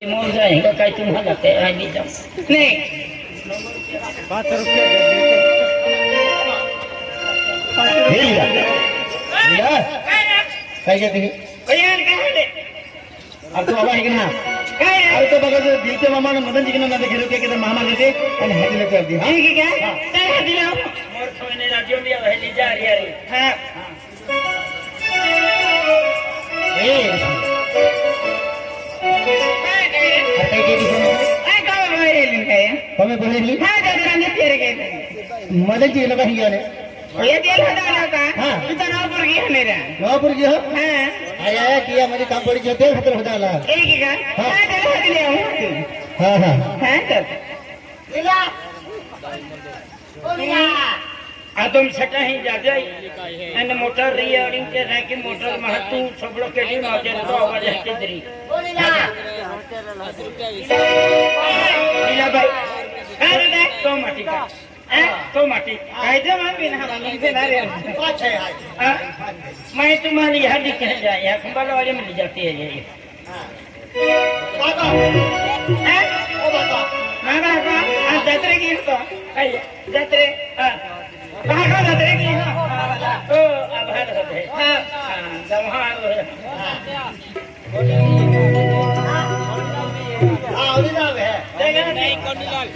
मोल जाएगा कहीं तुम्हारा तेरा भी जाओ नहीं 5 रुपये काय घेते कल्याण काय आहे अरे तू बाबा आहे ना काय अरे तो बघा दिलते मामा मदन जिकडे ना घेलो की मामा घेते आणि हाती लेते अगदी आहे की काय काय हाती लाव मोर खोने राज्यों में वहली जा रही है हां ए काय केली काय काय बाहेर काय तुम्ही बोलली हां दादाने फेर गेले मदन जी लोक ही गेले ये तेल हटाला का हां इथं नावपूर घे मेरा नवापूर जी हो हां आया किया मध्ये काम पडी होते खतर होताला एक की काय काय त्याला हाती लाव हां हां हां तर लीला तुम सटा ही जाते एंड मोटर रियरिंग के रह के मोटर महतू सब लोग के दिन आ जाए तो आवाज है केदरी लीला भाई अरे देख तो माटी का तो माटी कायदे मान बिना हमारे से ना रे मैं तुम्हारी यहाँ दिख जाए यहाँ खंबाला वाले में ले जाती है ये बाबा ओ बाबा मामा का जत्रे की तो जत्रे कहाँ जत्रे की ओ आभार होते हाँ जमहार ओरिजिनल है देखा नहीं कौन लाल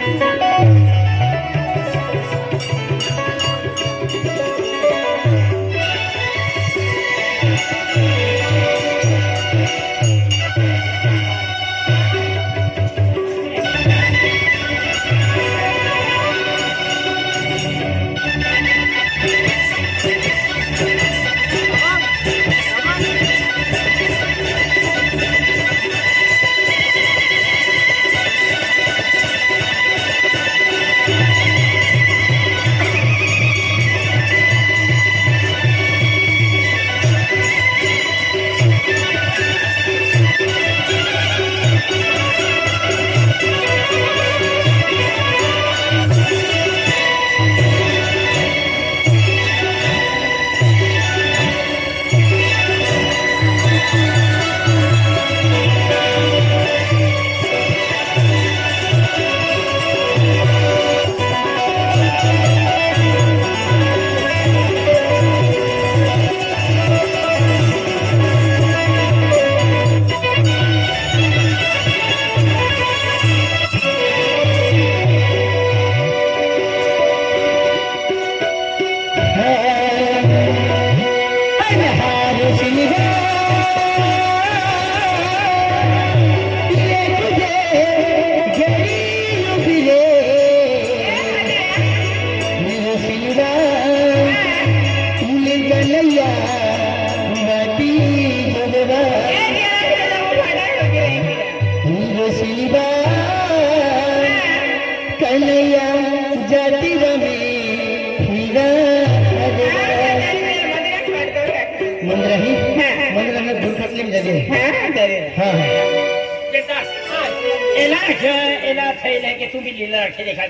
एला थैले के तू भी लीला रखे देखा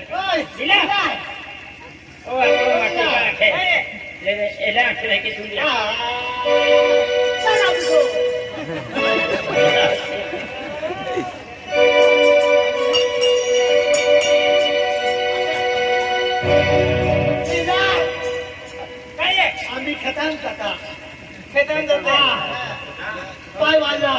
लीला ओ माटी का रखे ले एला रखे के तू लीला काय आम्ही खतान जाता खेतान जाते पाय वाजा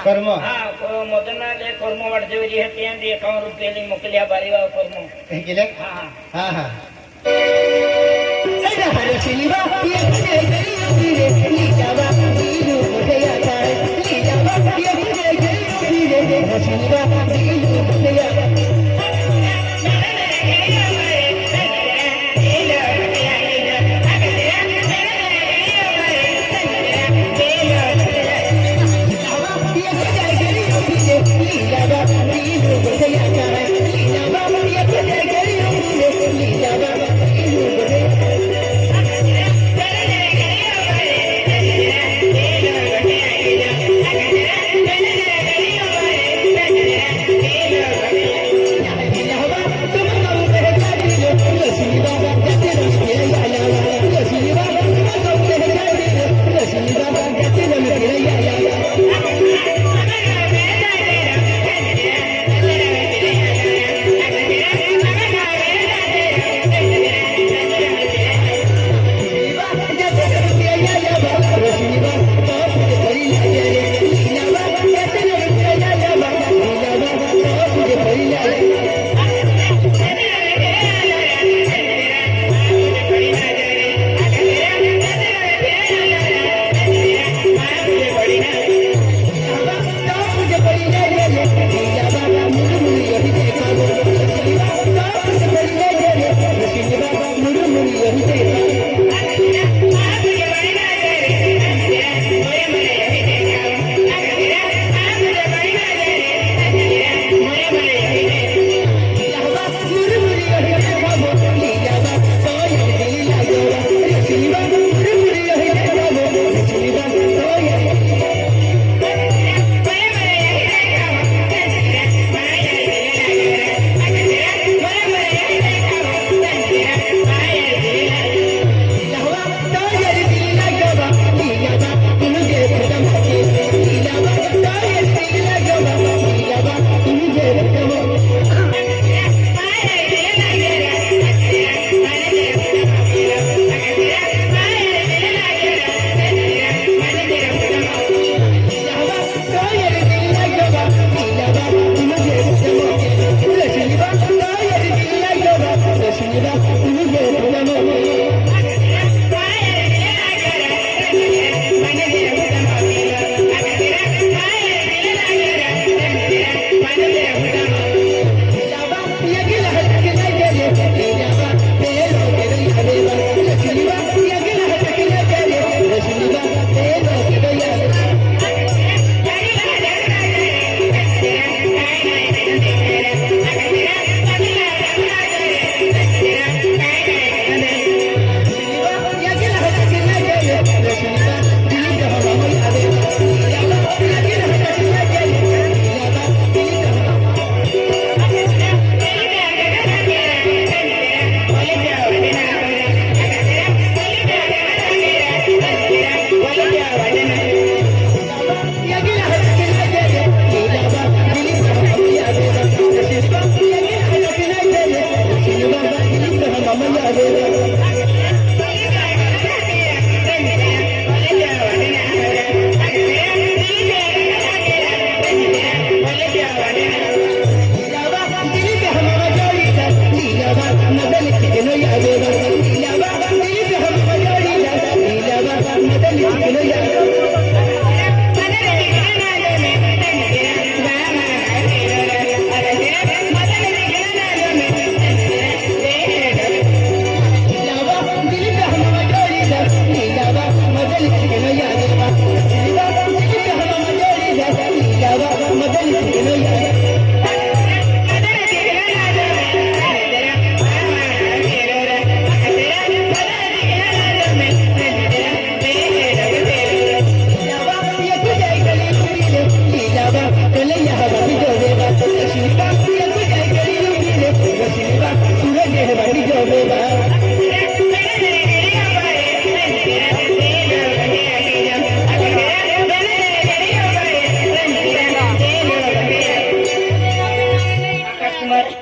कर्म मोदनाले कर्म वाढजेवरी होती आणि 51 रुपयाली मोकल्या बारीवा कर्म हे केले हा हा हा Hallelujah.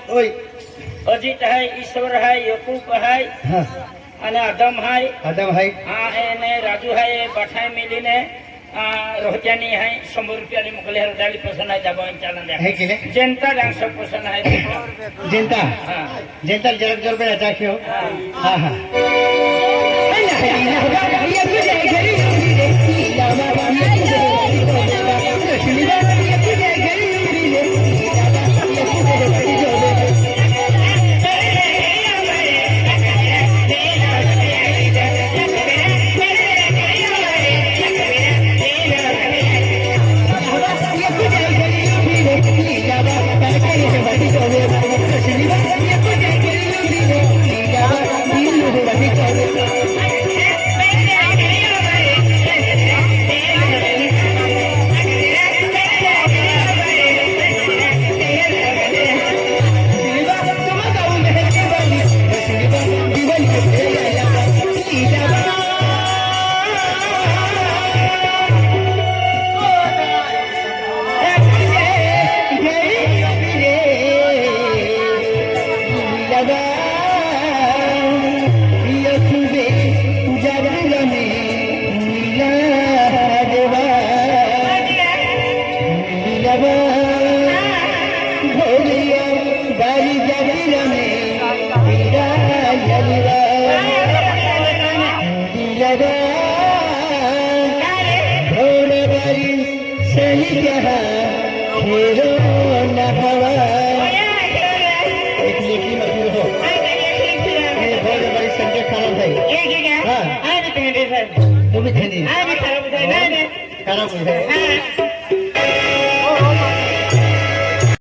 होय अजित है, ईश्वर है, यकूब है हाँ અને અદમ है आदम है આ એને રાજુ है બઠાઈ મિલીને રોહત્યાની है 100 રૂપિયાની મોકલી હર ડાલી પસંદ है જાબો ચાલન દે है के जनता डांस पसंद है जनता हाँ जनता जरूर जरूर पे अटैक हो हाँ हाँ भैया बारी जागरी में पीड़ा जलवा लगा भोर बारी सही जहाँ हेरो न हवा एक लेखी मजबूर हो भोर बारी संजय खराब है हाँ तुम्हें ध्यान खराब है